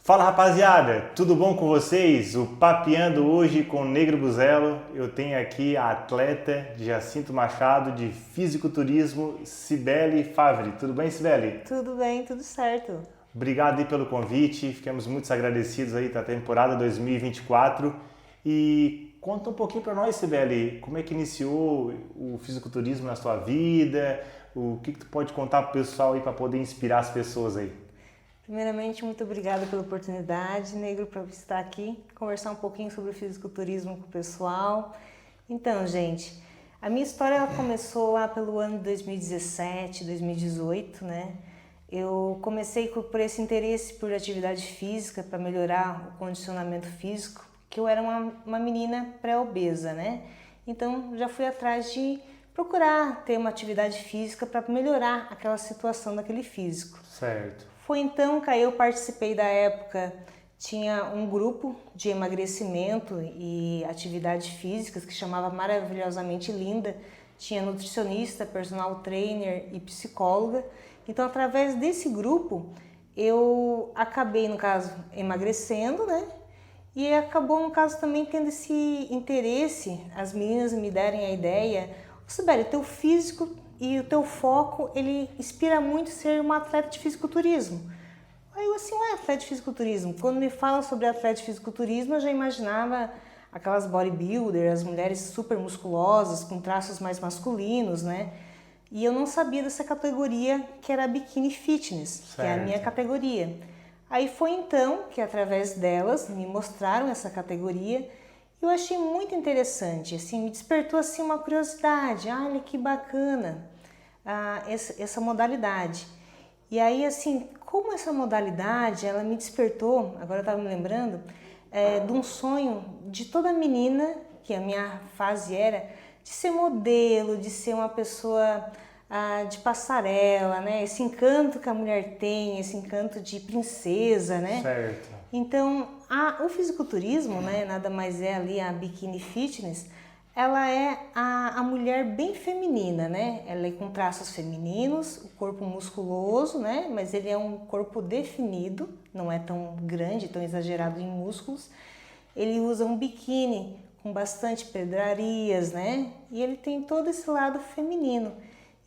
Fala rapaziada, tudo bom com vocês? O Papeando hoje com o Negro Buzelo. Eu tenho aqui a atleta de Jacinto Machado de fisiculturismo, Cibele Favre. Tudo bem, Cibele? Tudo bem, tudo certo. Obrigado aí pelo convite, ficamos muito agradecidos aí da temporada 2024. E conta um pouquinho para nós, Cibele, como é que iniciou o fisiculturismo na sua vida? O que tu pode contar pro pessoal aí para poder inspirar as pessoas aí? Primeiramente, muito obrigada pela oportunidade, Negro, para estar aqui, conversar um pouquinho sobre o fisiculturismo com o pessoal. Então, gente, a minha história ela começou lá pelo ano de 2017, 2018, né? Eu comecei por esse interesse por atividade física, para melhorar o condicionamento físico, que eu era uma menina pré-obesa, né? Então, já fui atrás de procurar ter uma atividade física para melhorar aquela situação daquele físico. Certo. Foi então que eu participei da época, tinha um grupo de emagrecimento e atividades físicas que chamava Maravilhosamente Linda, tinha nutricionista, personal trainer e psicóloga. Então, através desse grupo, eu acabei, no caso, emagrecendo, né? E acabou, no caso, também tendo esse interesse, as meninas me derem a ideia, Sibeli, teu físico e o teu foco, ele inspira muito ser uma atleta de fisiculturismo. Aí eu assim, atleta de fisiculturismo. Quando me falam sobre atleta de fisiculturismo, eu já imaginava aquelas bodybuilders, as mulheres super musculosas, com traços mais masculinos, né? E eu não sabia dessa categoria que era a Bikini Fitness, Certo. que é a minha categoria. Aí foi então que através delas me mostraram essa categoria. Eu achei muito interessante, assim, me despertou assim uma curiosidade, olha que bacana essa modalidade. E aí, assim, como essa modalidade, ela me despertou, agora eu estava me lembrando, de um sonho de toda menina, que a minha fase era, de ser modelo, de ser uma pessoa de passarela, né? Esse encanto que a mulher tem, esse encanto de princesa, né? Certo. Então, o fisiculturismo, né, nada mais é ali a Bikini Fitness, ela é a mulher bem feminina, né? Ela é com traços femininos, o corpo musculoso, né? Mas ele é um corpo definido, não é tão grande, tão exagerado em músculos. Ele usa um biquíni com bastante pedrarias, né? E ele tem todo esse lado feminino.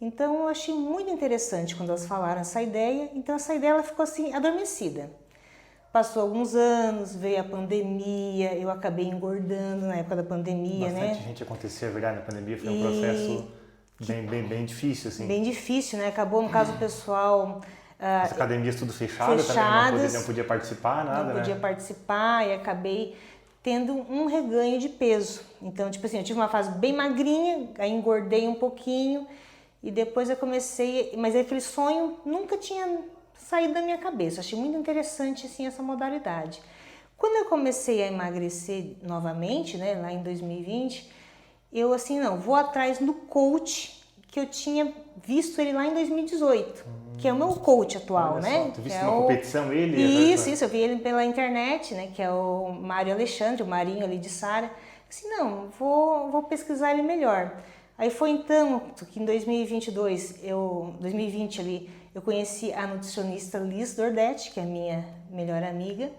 Então, eu achei muito interessante quando elas falaram essa ideia. Então, essa ideia ela ficou assim, adormecida. Passou alguns anos, veio a pandemia, eu acabei engordando na época da pandemia, né? Bastante gente aconteceu, é verdade, na pandemia foi um processo bem difícil, assim. Bem difícil, né? Acabou, no caso, o pessoal... As academias tudo fechadas, também não podia participar, nada, não podia né? participar e acabei tendo um reganho de peso. Então, tipo assim, eu tive uma fase bem magrinha, aí engordei um pouquinho e depois eu comecei... Mas aquele sonho nunca tinha saído da minha cabeça. Achei muito interessante, assim, essa modalidade. Quando eu comecei a emagrecer novamente, né, lá em 2020, eu assim, não, vou atrás do coach que eu tinha visto ele lá em 2018, que é o meu coach atual, Olha né? Só, tu viste é uma competição ele? Isso, eu vi ele pela internet, né, que é o Mário Alexandre, o Marinho ali de Sara. Assim, não, vou pesquisar ele melhor. Aí foi então que em 2020 ali, eu conheci a nutricionista Liz Dordetti, que é a minha melhor amiga.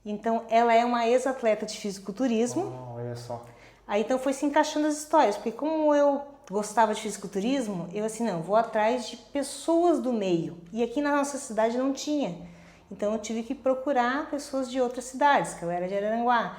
Então, ela é uma ex-atleta de fisiculturismo. Oh, olha só. Aí, então, foi se encaixando as histórias, porque como eu gostava de fisiculturismo, eu assim, não, vou atrás de pessoas do meio. E aqui na nossa cidade não tinha. Então, eu tive que procurar pessoas de outras cidades, que eu era de Araranguá.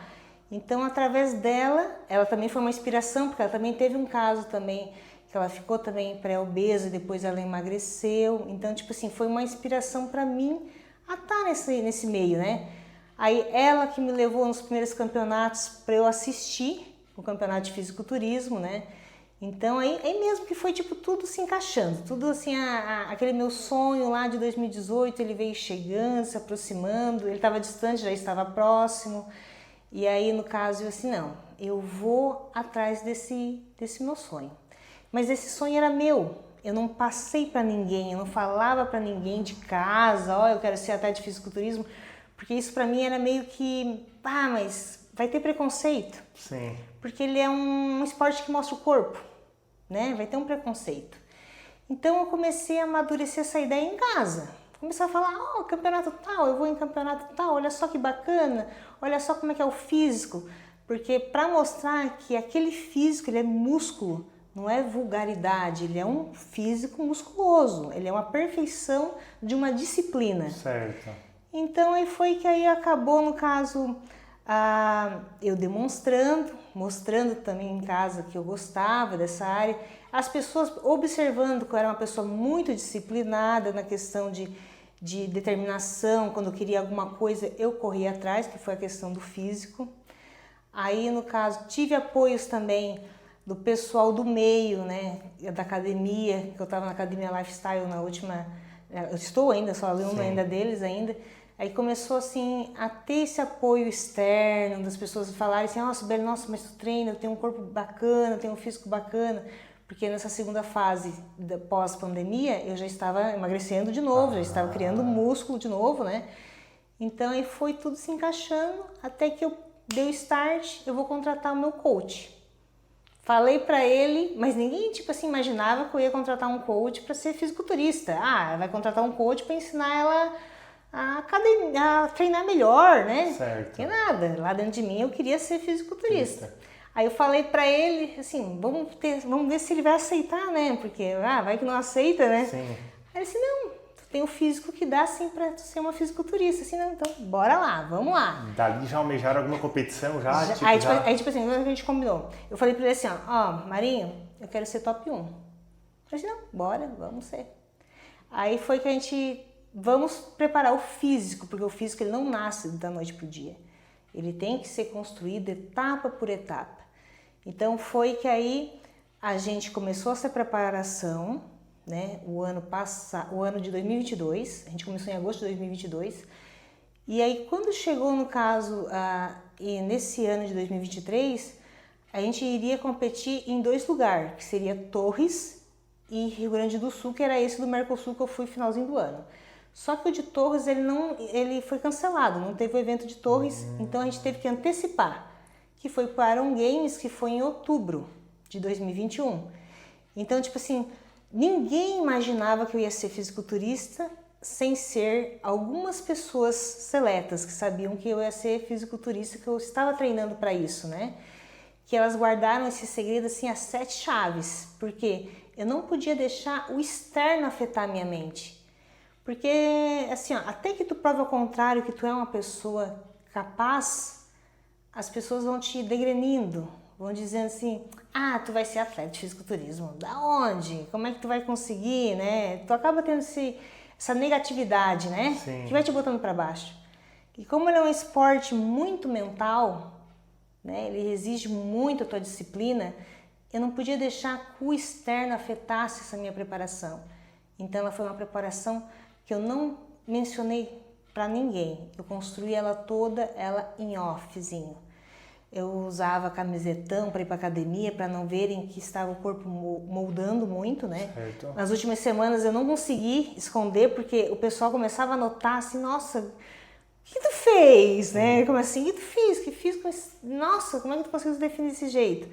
Então, através dela, ela também foi uma inspiração, porque ela também teve um caso também, que ela ficou também pré-obesa e depois ela emagreceu. Então, tipo assim, foi uma inspiração para mim a estar nesse meio, né? Aí, ela que me levou nos primeiros campeonatos para eu assistir o campeonato de fisiculturismo, né? Então, aí mesmo que foi, tipo, tudo se encaixando. Tudo, assim, aquele meu sonho lá de 2018, ele veio chegando, se aproximando. Ele estava distante, já estava próximo. E aí, no caso, eu assim, não, eu vou atrás desse meu sonho. Mas esse sonho era meu, eu não passei para ninguém, eu não falava para ninguém de casa, ó, eu quero ser atleta de fisiculturismo, porque isso para mim era meio que, mas vai ter preconceito. Sim. Porque ele é um esporte que mostra o corpo, né? Vai ter um preconceito. Então eu comecei a amadurecer essa ideia em casa, Começar a falar, ó, campeonato tal, eu vou em campeonato tal, olha só que bacana, olha só como é que é o físico. Porque para mostrar que aquele físico, ele é músculo, não é vulgaridade, ele é um físico musculoso, ele é uma perfeição de uma disciplina. Certo. Então aí foi que aí acabou, no caso, eu mostrando também em casa que eu gostava dessa área, as pessoas observando que eu era uma pessoa muito disciplinada na questão de determinação, quando eu queria alguma coisa eu corria atrás, que foi a questão do físico. Aí, no caso, tive apoios também do pessoal do meio, né, da academia, que eu estava na Academia Lifestyle na última, eu estou ainda, sou aluna ainda deles ainda. Aí começou assim a ter esse apoio externo, das pessoas falarem assim, nossa, Beli, nossa, mas tu treina, tem um corpo bacana, tem um físico bacana, porque nessa segunda fase da pós-pandemia eu já estava emagrecendo de novo, já estava criando músculo de novo, né? Então aí foi tudo se encaixando até que eu dei o start, eu vou contratar o meu coach. Falei pra ele, mas ninguém tipo assim imaginava que eu ia contratar um coach para ser fisiculturista. Ah, vai contratar um coach para ensinar ela a treinar melhor, né? Certo. Que nada, lá dentro de mim eu queria ser fisiculturista. Aí eu falei pra ele, assim, vamos ver se ele vai aceitar, né? Porque, vai que não aceita, né? Sim. Aí ele disse, não, tu tem um físico que dá, assim, pra tu ser uma fisiculturista. Assim, não, então, bora lá, vamos lá. Dali já almejaram alguma competição, já? Aí, tipo assim, a gente combinou. Eu falei pra ele assim, ó, Marinho, eu quero ser top 1. Eu falei assim, não, bora, vamos ser. Aí foi que a gente... Vamos preparar o físico, porque o físico ele não nasce da noite pro dia. Ele tem que ser construído etapa por etapa. Então foi que aí a gente começou essa preparação, né? O ano de 2022, a gente começou em agosto de 2022. E aí quando chegou no caso, e nesse ano de 2023, a gente iria competir em 2 lugares, que seria Torres e Rio Grande do Sul, que era esse do Mercosul que eu fui finalzinho do ano. Só que o de Torres ele foi cancelado, não teve o evento de Torres, então a gente teve que antecipar, que foi para o Iron Games, que foi em outubro de 2021. Então, tipo assim, ninguém imaginava que eu ia ser fisiculturista sem ser algumas pessoas seletas que sabiam que eu ia ser fisiculturista, que eu estava treinando para isso, né? Que elas guardaram esse segredo assim a 7 chaves, porque eu não podia deixar o externo afetar a minha mente. Porque, assim, até que tu prove ao contrário, que tu é uma pessoa capaz, as pessoas vão te degrenindo, vão dizendo assim, tu vai ser atleta de fisiculturismo, da onde? Como é que tu vai conseguir, né? Tu acaba tendo essa negatividade, né? Sim. Que vai te botando para baixo. E como ele é um esporte muito mental, né? Ele exige muito a tua disciplina, eu não podia deixar que o externo afetasse essa minha preparação. Então ela foi uma preparação que eu não mencionei para ninguém. Eu construí ela toda, ela em offzinho. Eu usava camisetão para ir para academia, para não verem que estava o corpo moldando muito, né? Certo. Nas últimas semanas eu não consegui esconder, porque o pessoal começava a notar assim, nossa, o que tu fez, né? Como assim, o que tu fiz? Que fiz? Nossa, como é que tu conseguiu se definir desse jeito?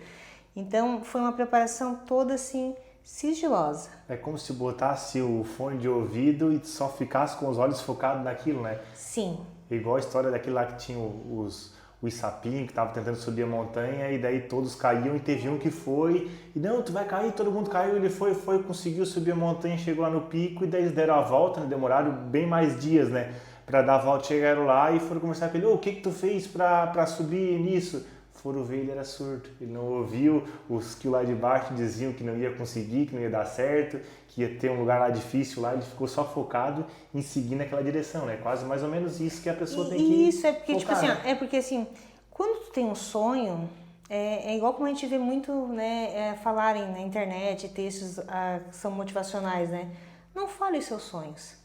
Então foi uma preparação toda assim, sigilosa. É como se botasse o fone de ouvido e só ficasse com os olhos focados naquilo, né? Sim. Igual a história daquele lá que tinha os sapinhos que estavam tentando subir a montanha e daí todos caíam e teve um que foi e não, tu vai cair, todo mundo caiu, ele foi, conseguiu subir a montanha, chegou lá no pico e daí eles deram a volta, né? Demoraram bem mais dias, né? Pra dar a volta, chegaram lá e foram conversar com ele, o que tu fez pra subir nisso? Foram ver, ele era surdo, ele não ouviu, os que lá de baixo diziam que não ia conseguir, que não ia dar certo, que ia ter um lugar lá difícil lá, ele ficou só focado em seguir naquela direção, né? Quase mais ou menos isso que a pessoa tem que Isso, é porque, focar, tipo assim, né? é porque assim, quando tu tem um sonho, é igual como a gente vê muito, né, falarem na internet, textos que são motivacionais, né? Não fale os seus sonhos,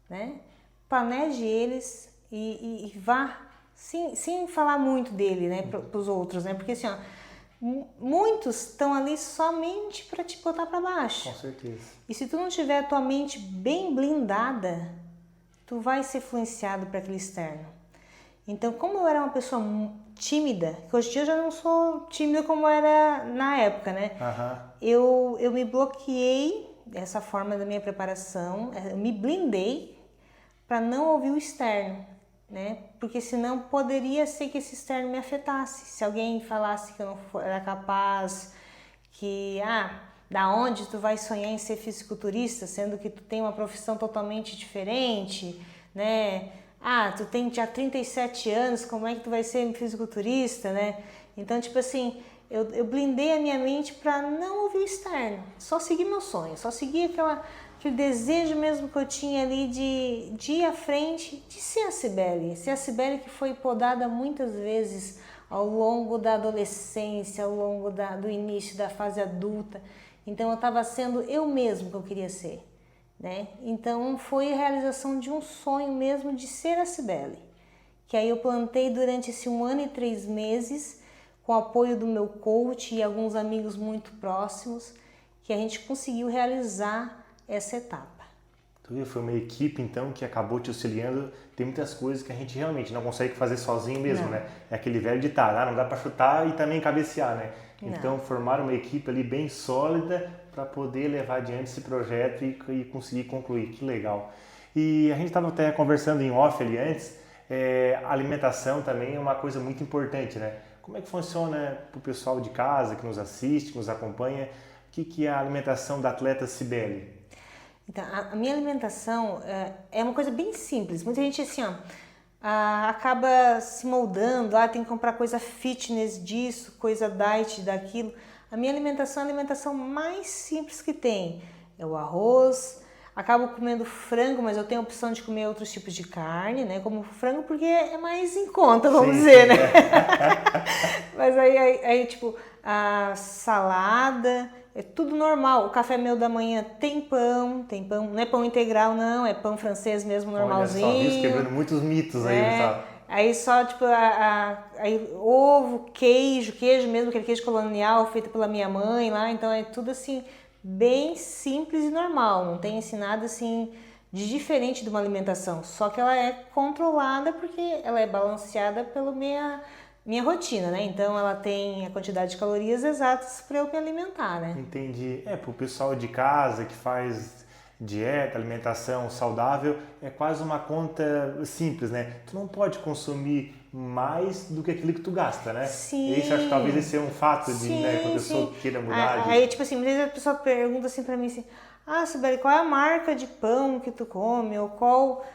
né? Planeje eles e vá sem falar muito dele, né, para os outros, né? Porque assim, ó, muitos estão ali somente para te botar para baixo. Com certeza. E se tu não tiver a tua mente bem blindada, tu vai ser influenciado para aquele externo. Então, como eu era uma pessoa tímida, que hoje em dia eu já não sou tímida como era na época, né? Eu me bloqueei dessa forma da minha preparação, eu me blindei para não ouvir o externo, né? Porque senão poderia ser que esse externo me afetasse. Se alguém falasse que eu não era capaz, que, da onde tu vai sonhar em ser fisiculturista, sendo que tu tem uma profissão totalmente diferente, né? Tu tem já 37 anos, como é que tu vai ser fisiculturista, né? Então, tipo assim, eu blindei a minha mente para não ouvir o externo, só seguir meu sonho, só seguir aquele desejo mesmo que eu tinha ali de ir à frente, de ser a Cibele que foi podada muitas vezes ao longo da adolescência, ao longo do início da fase adulta. Então eu estava sendo eu mesmo que eu queria ser, né? Então foi a realização de um sonho mesmo de ser a Cibele, que aí eu plantei durante esse 1 ano e 3 meses, com o apoio do meu coach e alguns amigos muito próximos, que a gente conseguiu realizar essa etapa. Foi uma equipe, então, que acabou te auxiliando. Tem muitas coisas que a gente realmente não consegue fazer sozinho mesmo, né? É aquele velho ditado, não dá para chutar e também cabecear, né? Não. Então, formar uma equipe ali bem sólida para poder levar adiante esse projeto e conseguir concluir. Que legal. E a gente estava até conversando em off ali antes, a alimentação também é uma coisa muito importante, né? Como é que funciona para o pessoal de casa que nos assiste, que nos acompanha? O que é a alimentação da atleta Cibele? Então, a minha alimentação é uma coisa bem simples. Muita gente assim, acaba se moldando, tem que comprar coisa fitness disso, coisa diet daquilo. A minha alimentação é a alimentação mais simples que tem. É o arroz, acabo comendo frango, mas eu tenho a opção de comer outros tipos de carne, né? Como frango porque é mais em conta, vamos dizer, né? Mas aí, tipo, a salada, é tudo normal. O café meu da manhã tem pão, não é pão integral não, é pão francês mesmo, normalzinho. Olha só, isso quebrando muitos mitos aí, sabe? Aí só, tipo, aí, ovo, queijo mesmo, aquele queijo colonial feito pela minha mãe lá, então é tudo assim, bem simples e normal, não tem assim nada assim de diferente de uma alimentação, só que ela é controlada porque ela é balanceada pela minha rotina, né? Então ela tem a quantidade de calorias exatas para eu me alimentar, né? Entendi. Pro pessoal de casa que faz dieta, alimentação saudável, é quase uma conta simples, né? Tu não pode consumir mais do que aquilo que tu gasta, né? Sim. Esse acho que talvez esse é um fato de, né, quando a pessoa queira mudar. Aí, tipo assim, muitas vezes a pessoa pergunta assim pra mim assim, Cibele, qual é a marca de pão que tu come? Ou qual...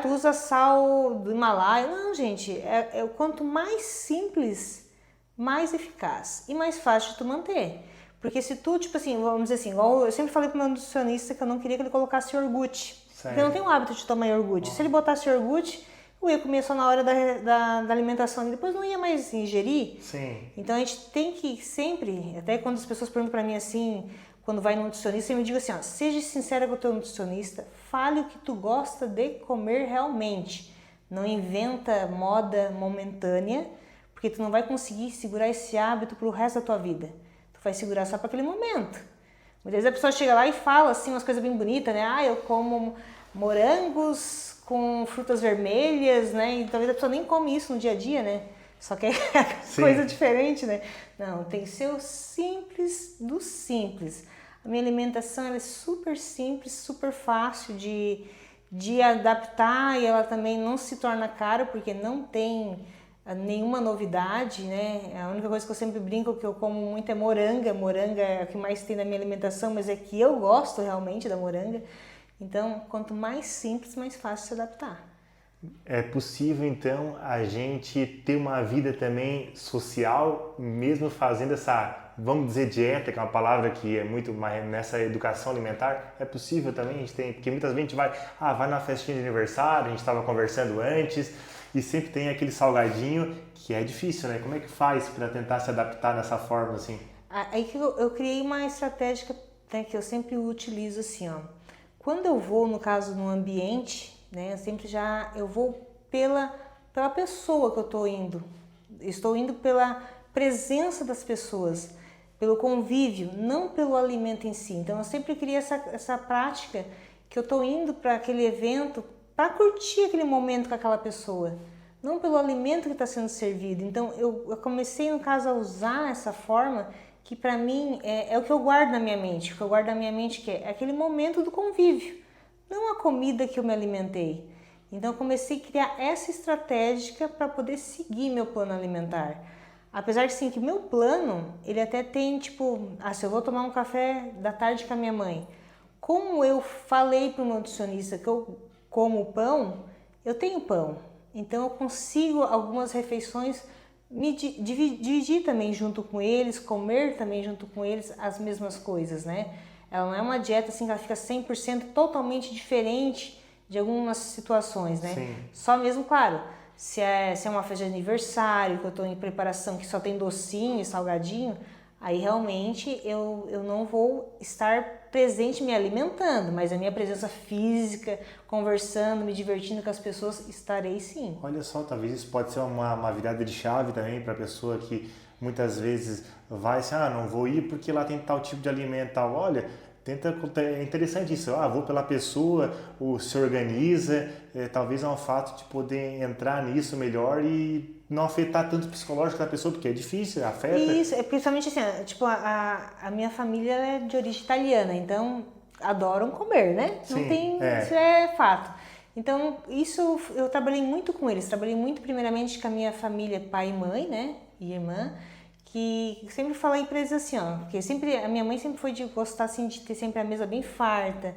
tu usa sal do Himalaia? Não, gente, o quanto mais simples, mais eficaz e mais fácil de tu manter. Porque se tu, tipo assim, vamos dizer assim, igual eu sempre falei pro meu nutricionista que eu não queria que ele colocasse iogurte. Porque eu não tenho o hábito de tomar iogurte. Se ele botasse iogurte, eu ia comer só na hora da alimentação e depois não ia mais ingerir. Sim. Então a gente tem que sempre, até quando as pessoas perguntam pra mim assim, quando vai no nutricionista, eu me digo assim, seja sincera com o teu nutricionista, fale o que tu gosta de comer realmente. Não inventa moda momentânea, porque tu não vai conseguir segurar esse hábito pro resto da tua vida. Tu vai segurar só para aquele momento. Muitas vezes a pessoa chega lá e fala assim umas coisas bem bonitas, né? Eu como morangos com frutas vermelhas, né? E talvez a pessoa nem come isso no dia a dia, né? Só que é coisa diferente, né? Não, tem que ser o simples do simples. A minha alimentação ela é super simples, super fácil de adaptar e ela também não se torna cara porque não tem nenhuma novidade, né? A única coisa que eu sempre brinco que eu como muito é moranga. Moranga é o que mais tem na minha alimentação, mas é que eu gosto realmente da moranga. Então, quanto mais simples, mais fácil se adaptar. É possível, então, a gente ter uma vida também social, mesmo fazendo essa, vamos dizer, dieta, que é uma palavra que é muito nessa educação alimentar. É possível também, a gente tem, porque muitas vezes a gente vai na festinha de aniversário, a gente estava conversando antes, e sempre tem aquele salgadinho que é difícil, né? Como é que faz para tentar se adaptar dessa forma, assim? Aí que eu criei uma estratégia que eu sempre utilizo assim, Quando eu vou, no caso, no ambiente, né, eu vou pela pessoa que eu estou indo. Estou indo pela presença das pessoas, pelo convívio, não pelo alimento em si. Então eu sempre criei essa prática que eu estou indo para aquele evento para curtir aquele momento com aquela pessoa, não pelo alimento que está sendo servido. Então eu comecei, no caso, a usar essa forma que para mim é o que eu guardo na minha mente. O que eu guardo na minha mente que é aquele momento do convívio, não a comida que eu me alimentei. Então eu comecei a criar essa estratégia para poder seguir meu plano alimentar. Apesar de sim que meu plano, ele até tem tipo, se eu vou tomar um café da tarde com a minha mãe, como eu falei para o nutricionista que eu como pão, eu tenho pão. Então eu consigo algumas refeições me dividir também junto com eles, comer também junto com eles as mesmas coisas, né? Ela não é uma dieta assim que ela fica 100% totalmente diferente de algumas situações, né? Sim. Só mesmo, claro, se é uma festa de aniversário, que eu estou em preparação, que só tem docinho e salgadinho, aí realmente eu não vou estar presente me alimentando, mas a minha presença física, conversando, me divertindo com as pessoas, estarei sim. Olha só, talvez isso pode ser uma virada de chave também para a pessoa que muitas vezes vai assim, não vou ir porque lá tem tal tipo de alimento, tal. Olha, é interessante isso, vou pela pessoa, se organiza, talvez é um fato de poder entrar nisso melhor e não afetar tanto o psicológico da pessoa, porque é difícil, afeta. Isso, principalmente assim, tipo, a minha família é de origem italiana, então adoram comer, né? Sim, não tem, isso é fato. Então, isso eu trabalhei muito com eles, trabalhei muito primeiramente com a minha família, pai e mãe, né? E irmã, que sempre falei para eles assim, porque sempre, a minha mãe sempre foi de gostar assim, de ter sempre a mesa bem farta,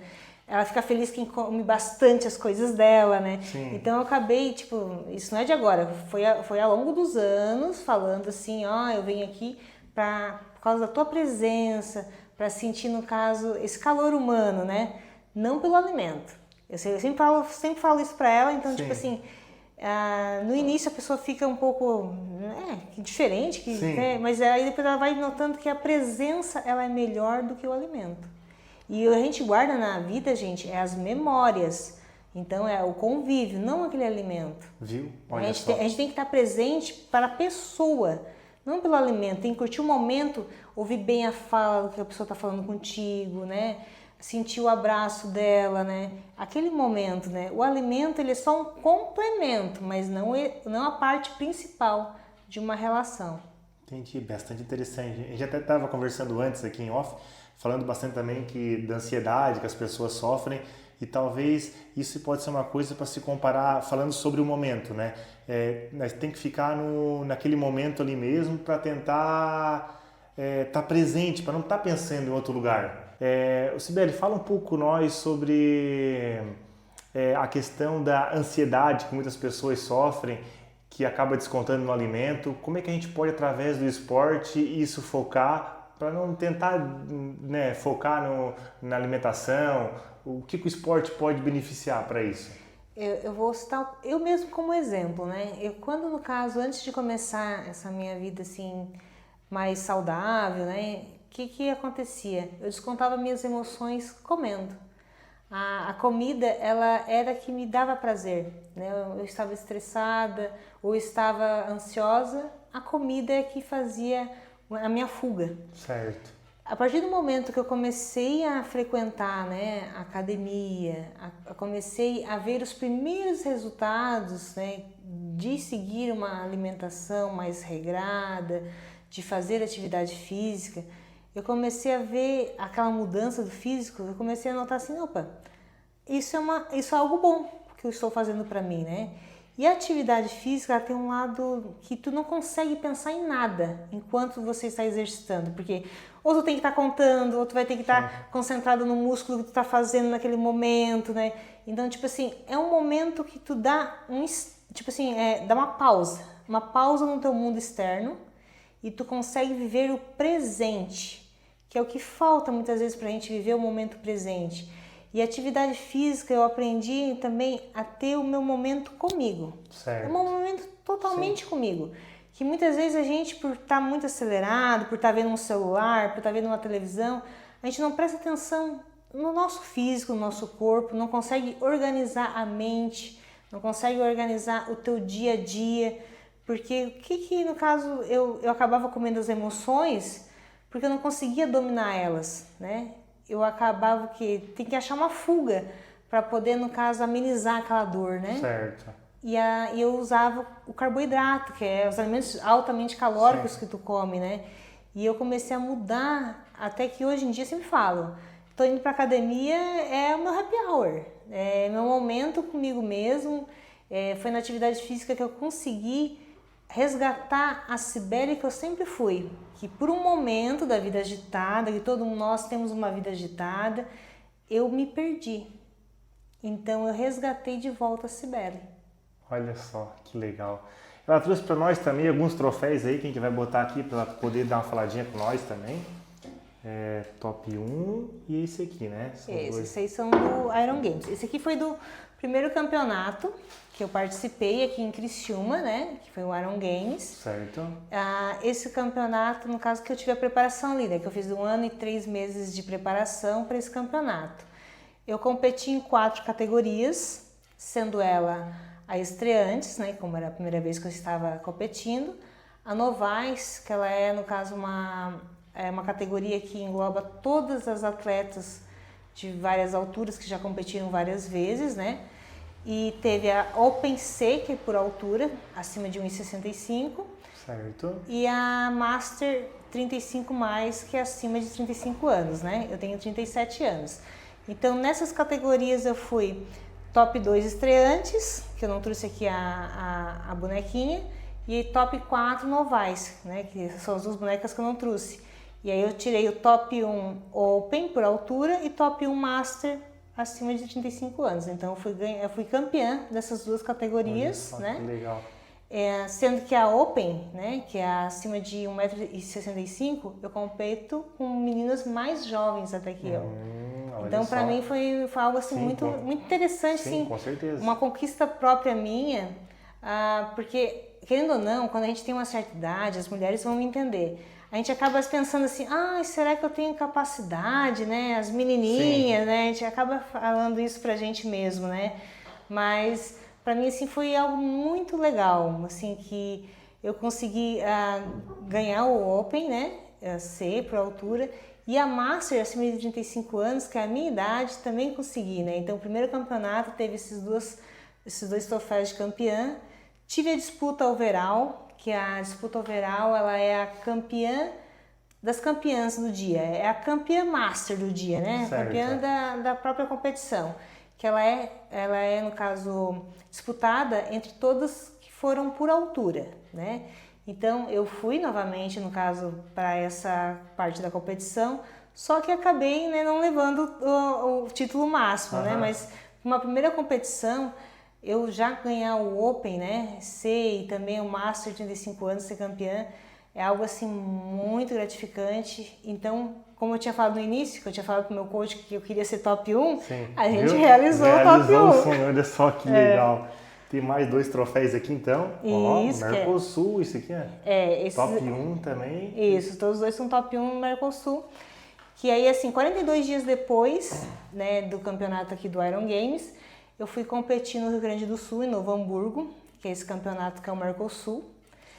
ela fica feliz quem come bastante as coisas dela, né? Sim. Então eu acabei, tipo, isso não é de agora, foi ao longo dos anos falando assim, eu venho aqui por causa da tua presença, para sentir, no caso, esse calor humano, né? Não pelo alimento. Eu sempre falo isso para ela, então, Sim. tipo assim, no início a pessoa fica um pouco diferente, mas aí depois ela vai notando que a presença ela é melhor do que o alimento. E a gente guarda na vida, gente, as memórias. Então é o convívio, não aquele alimento. Viu? A gente tem que estar presente para a pessoa, não pelo alimento. Tem que curtir o momento, ouvir bem a fala do que a pessoa está falando contigo, né? Sentir o abraço dela, né? Aquele momento, né? O alimento ele é só um complemento, mas não a parte principal de uma relação. Entendi, bastante interessante. A gente até estava conversando antes aqui em off, falando bastante também da ansiedade que as pessoas sofrem e talvez isso pode ser uma coisa para se comparar, falando sobre o momento, né? Nós tem que ficar naquele momento ali mesmo para tentar estar presente, para não estar pensando em outro lugar. Cibele, fala um pouco com nós sobre a questão da ansiedade que muitas pessoas sofrem, que acaba descontando no alimento. Como é que a gente pode, através do esporte, isso focar para não tentar, né, focar na alimentação? O que o esporte pode beneficiar para isso? Eu vou citar eu mesmo como exemplo, né? Quando, no caso, antes de começar essa minha vida assim mais saudável, né? O que acontecia? Eu descontava minhas emoções comendo. A comida, ela era que me dava prazer, né? Eu estava estressada ou estava ansiosa, a comida é que fazia a minha fuga. Certo. A partir do momento que eu comecei a frequentar, né, a academia, comecei a ver os primeiros resultados, né, de seguir uma alimentação mais regrada, de fazer atividade física, eu comecei a ver aquela mudança do físico, eu comecei a notar assim, opa, isso é algo bom que eu estou fazendo para mim, né? E a atividade física ela tem um lado que tu não consegue pensar em nada enquanto você está exercitando, porque ou tu tem que estar contando, ou tu vai ter que estar concentrado no músculo que tu está fazendo naquele momento, né? Então, tipo assim, é um momento que tu dá dá uma pausa no teu mundo externo e tu consegue viver o presente, que é o que falta muitas vezes pra gente viver o momento presente. E atividade física eu aprendi também a ter o meu momento comigo. Certo. É um momento totalmente comigo. Que muitas vezes a gente, por estar muito acelerado, por estar vendo um celular, por estar vendo uma televisão, a gente não presta atenção no nosso físico, no nosso corpo, não consegue organizar a mente, não consegue organizar o teu dia a dia. Porque o que no caso eu acabava comendo as emoções porque eu não conseguia dominar elas, né? Eu acabava que tem que achar uma fuga para poder, no caso, amenizar aquela dor, né? Certo. E eu usava o carboidrato, que é os alimentos altamente calóricos que tu come, né? E eu comecei a mudar, até que hoje em dia eu sempre falo, tô indo pra academia, é o meu happy hour. É meu momento comigo mesmo. Foi na atividade física que eu consegui resgatar a Cibele que eu sempre fui. Que por um momento da vida agitada, que todos nós temos uma vida agitada, eu me perdi. Então eu resgatei de volta a Cibele. Olha só, que legal. Ela trouxe para nós também alguns troféus aí, que a gente vai botar aqui para poder dar uma faladinha com nós também. Top 1 e esse aqui, né? Esses aí são do Iron Games. Esse aqui foi do primeiro campeonato que eu participei aqui em Criciúma, né? Que foi o Iron Games. Certo. Esse campeonato, no caso que eu tive a preparação ali, né? Que eu fiz 1 ano e 3 meses de preparação para esse campeonato. Eu competi em 4 categorias, sendo ela a estreantes, né? Como era a primeira vez que eu estava competindo. A novais, que ela é, no caso, uma categoria que engloba todas as atletas de várias alturas que já competiram várias vezes, né? E teve a Open C, que é por altura, acima de 1,65. Certo. E a Master 35+, que é acima de 35 anos, né? Eu tenho 37 anos. Então, nessas categorias eu fui top 2 estreantes, que eu não trouxe aqui a bonequinha, e top 4 novais, né? Que são as 2 bonecas que eu não trouxe. E aí eu tirei o top 1 Open por altura e top 1 Master acima de 35 anos. Então eu fui campeã dessas 2 categorias, né? Que legal. Sendo que a Open, né, que é acima de 1,65 m, eu compito com meninas mais jovens até que eu. Então para mim foi algo assim muito interessante, sim, com certeza. Uma conquista própria minha, porque querendo ou não, quando a gente tem uma certa idade, as mulheres vão me entender. A gente acaba pensando assim, será que eu tenho capacidade, né? As menininhas, né? A gente acaba falando isso pra gente mesmo, né? Mas pra mim, assim, foi algo muito legal, assim, que eu consegui ganhar o Open, né? C por altura, e a Master acima de 35 anos, que é a minha idade, também consegui, né? Então, o primeiro campeonato teve esses dois troféus de campeã. Tive a disputa overall, que a disputa overall, ela é a campeã das campeãs do dia, é a campeã master do dia, né? Certo. Campeã da própria competição, que ela é, no caso, disputada entre todas que foram por altura, né? Então, eu fui novamente, no caso, para essa parte da competição, só que acabei, né, não levando o título máximo, né? Mas uma primeira competição, eu já ganhar o Open, né, C e também o Master 35 anos, ser campeã, é algo assim muito gratificante. Então, como eu tinha falado no início, que eu tinha falado pro meu coach que eu queria ser top 1, a gente realizou o top 1. O sonho, olha só que legal. Tem mais 2 troféus aqui então. Isso, Mercosul, isso aqui esse top 1 também. Isso, todos os dois são top 1 no Mercosul. Que aí, assim, 42 dias depois, né, do campeonato aqui do Iron Games, eu fui competir no Rio Grande do Sul, em Novo Hamburgo, que é esse campeonato que é o Mercosul.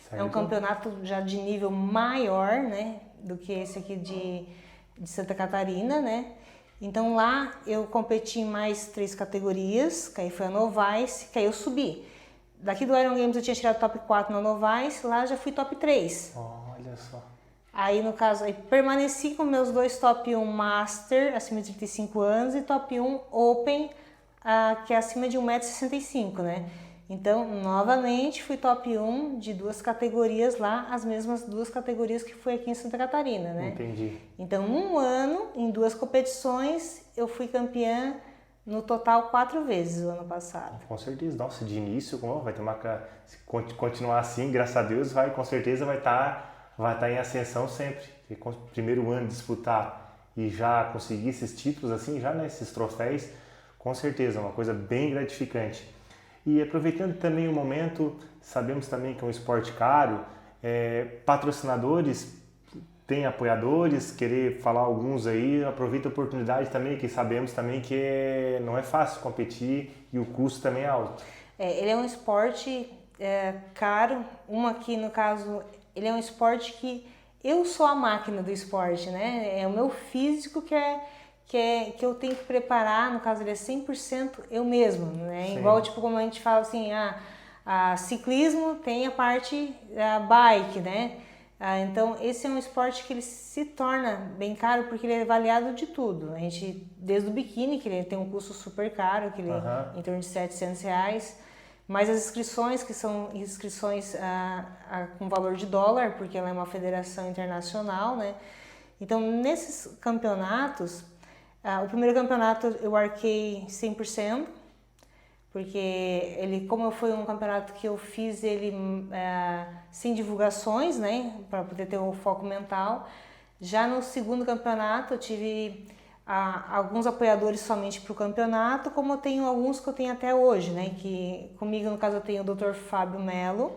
Certo. É um campeonato já de nível maior, né, do que esse aqui de Santa Catarina, né. Então lá eu competi em mais 3 categorias, que aí foi a Novais, que aí eu subi. Daqui do Iron Games eu tinha tirado top 4 na Novais, lá eu já fui top 3. Olha só. Aí no caso, aí permaneci com meus 2 top 1 Master, acima de 35 anos, e top 1 Open, que é acima de 1,65 m, né? Então, novamente, fui top 1 de 2 categorias lá, as mesmas 2 categorias que foi aqui em Santa Catarina, né? Entendi. Então, num ano, em 2 competições, eu fui campeã no total 4 vezes o ano passado. Com certeza. Nossa, de início, vai ter se continuar assim, graças a Deus, com certeza vai estar em ascensão sempre. E com o primeiro ano disputar e já conseguir esses títulos assim, já nesses troféus, com certeza, é uma coisa bem gratificante. E aproveitando também o momento, sabemos também que é um esporte caro, patrocinadores, tem apoiadores, querer falar alguns aí, aproveita a oportunidade também, que sabemos também que não é fácil competir e o custo também é alto. Ele é um esporte caro, aqui no caso, ele é um esporte que eu sou a máquina do esporte, né? É o meu físico que eu tenho que preparar, no caso ele é 100% eu mesmo, né? Sim. Igual tipo como a gente fala assim, ciclismo tem a parte bike, né? Então, esse é um esporte que ele se torna bem caro porque ele é avaliado de tudo. A gente, desde o biquíni, que ele tem um custo super caro, que ele é em torno de R$700, mas as inscrições, que são inscrições com valor de dólar, porque ela é uma federação internacional, né? Então, nesses campeonatos, o primeiro campeonato eu arquei 100%, porque ele, como foi um campeonato que eu fiz ele sem divulgações, né, para poder ter o foco mental. Já no segundo campeonato eu tive alguns apoiadores somente para o campeonato, como eu tenho alguns que eu tenho até hoje, né, que comigo no caso eu tenho o Dr. Fábio Melo,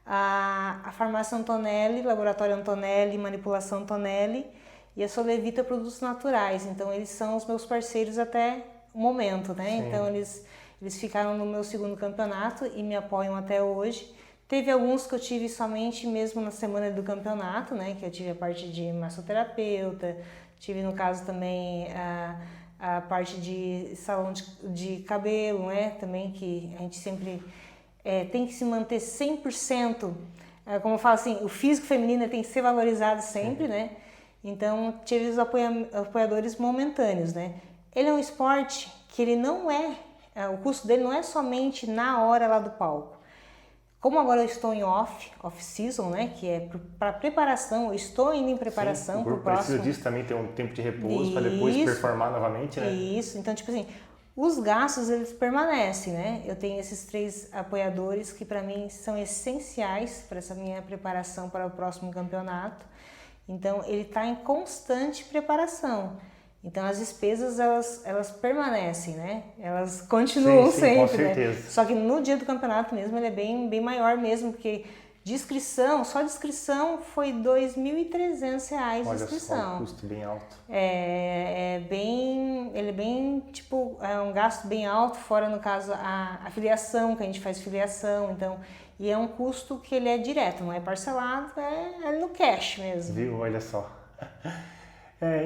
a Farmácia Antonelli, Laboratório Antonelli, Manipulação Antonelli e a Solevita Produtos Naturais. Então eles são os meus parceiros até o momento, né? Sim. Então eles ficaram no meu segundo campeonato e me apoiam até hoje. Teve alguns que eu tive somente mesmo na semana do campeonato, né? Que eu tive a parte de massoterapeuta, tive no caso também a parte de salão de cabelo, né? Também que a gente sempre tem que se manter 100%, como eu falo assim, o físico feminino tem que ser valorizado sempre, né? Então tive os apoiadores momentâneos, né? Ele é um esporte que ele não o custo dele não é somente na hora lá do palco. Como agora eu estou em off-season, né, que é para preparação, eu estou indo em preparação para o próximo. Precisa disso também, ter um tempo de repouso para depois performar novamente, né? Isso, então tipo assim, os gastos eles permanecem, né? Eu tenho esses 3 apoiadores que para mim são essenciais para essa minha preparação para o próximo campeonato. Então ele está em constante preparação. Então as despesas elas permanecem, né? Elas continuam sempre, com certeza. Né? Só que no dia do campeonato mesmo ele é bem maior mesmo, porque só de inscrição foi R$2.300 de inscrição. Olha só, um custo bem alto. Ele é bem, tipo, é um gasto bem alto, fora no caso a filiação, que a gente faz filiação, então, e é um custo que ele é direto, não é parcelado, é no cash mesmo. Viu? Olha só.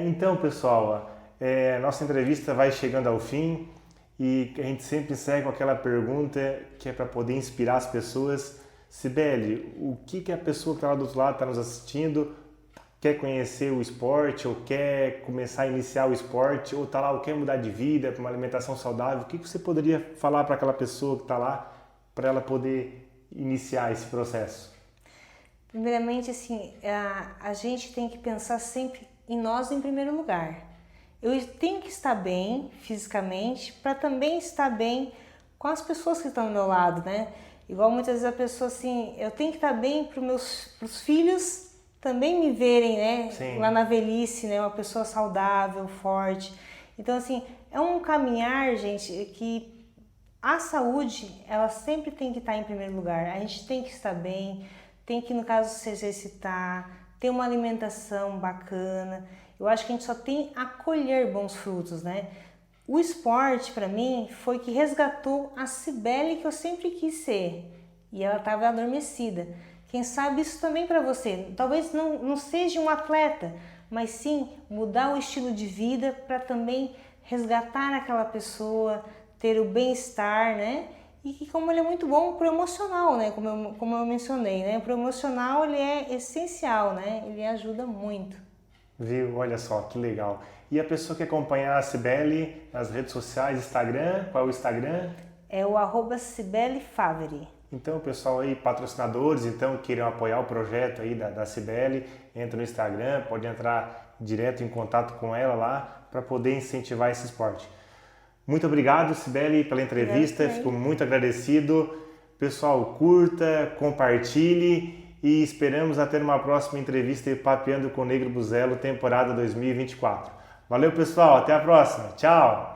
Então, pessoal, nossa entrevista vai chegando ao fim e a gente sempre encerra com aquela pergunta que é para poder inspirar as pessoas. Sibeli, o que a pessoa que está lá do outro lado está nos assistindo, quer conhecer o esporte ou quer começar a iniciar o esporte ou está lá ou quer mudar de vida para uma alimentação saudável, o que você poderia falar para aquela pessoa que está lá para ela poder iniciar esse processo? Primeiramente, assim, a gente tem que pensar sempre em nós em primeiro lugar. Eu tenho que estar bem fisicamente para também estar bem com as pessoas que estão do meu lado, né? Igual muitas vezes a pessoa assim, eu tenho que estar bem para os filhos também me verem, né? Sim. Lá na velhice, né? Uma pessoa saudável, forte. Então assim, é um caminhar, gente, que a saúde, ela sempre tem que estar em primeiro lugar. A gente tem que estar bem, tem que, no caso, se exercitar, ter uma alimentação bacana. Eu acho que a gente só tem a colher bons frutos, né? O esporte, para mim, foi que resgatou a Sibeli que eu sempre quis ser. E ela estava adormecida. Quem sabe isso também para você. Talvez não seja um atleta, mas sim mudar o estilo de vida para também resgatar aquela pessoa, ter o bem-estar, né? E que como ele é muito bom pro emocional, né? Como eu mencionei, né? Pro emocional ele é essencial, né? Ele ajuda muito. Viu? Olha só, que legal. E a pessoa que acompanhar a Sibeli nas redes sociais, Instagram, qual é o Instagram? É o @SibeliFaveri. Então, pessoal aí, patrocinadores, então, queiram apoiar o projeto aí da Sibeli, entra no Instagram, pode entrar direto em contato com ela lá para poder incentivar esse esporte. Muito obrigado, Sibeli, pela entrevista, fico muito agradecido. Pessoal, curta, compartilhe e esperamos a ter uma próxima entrevista Papeando com o Negro Buzelo, temporada 2024. Valeu, pessoal, até a próxima. Tchau!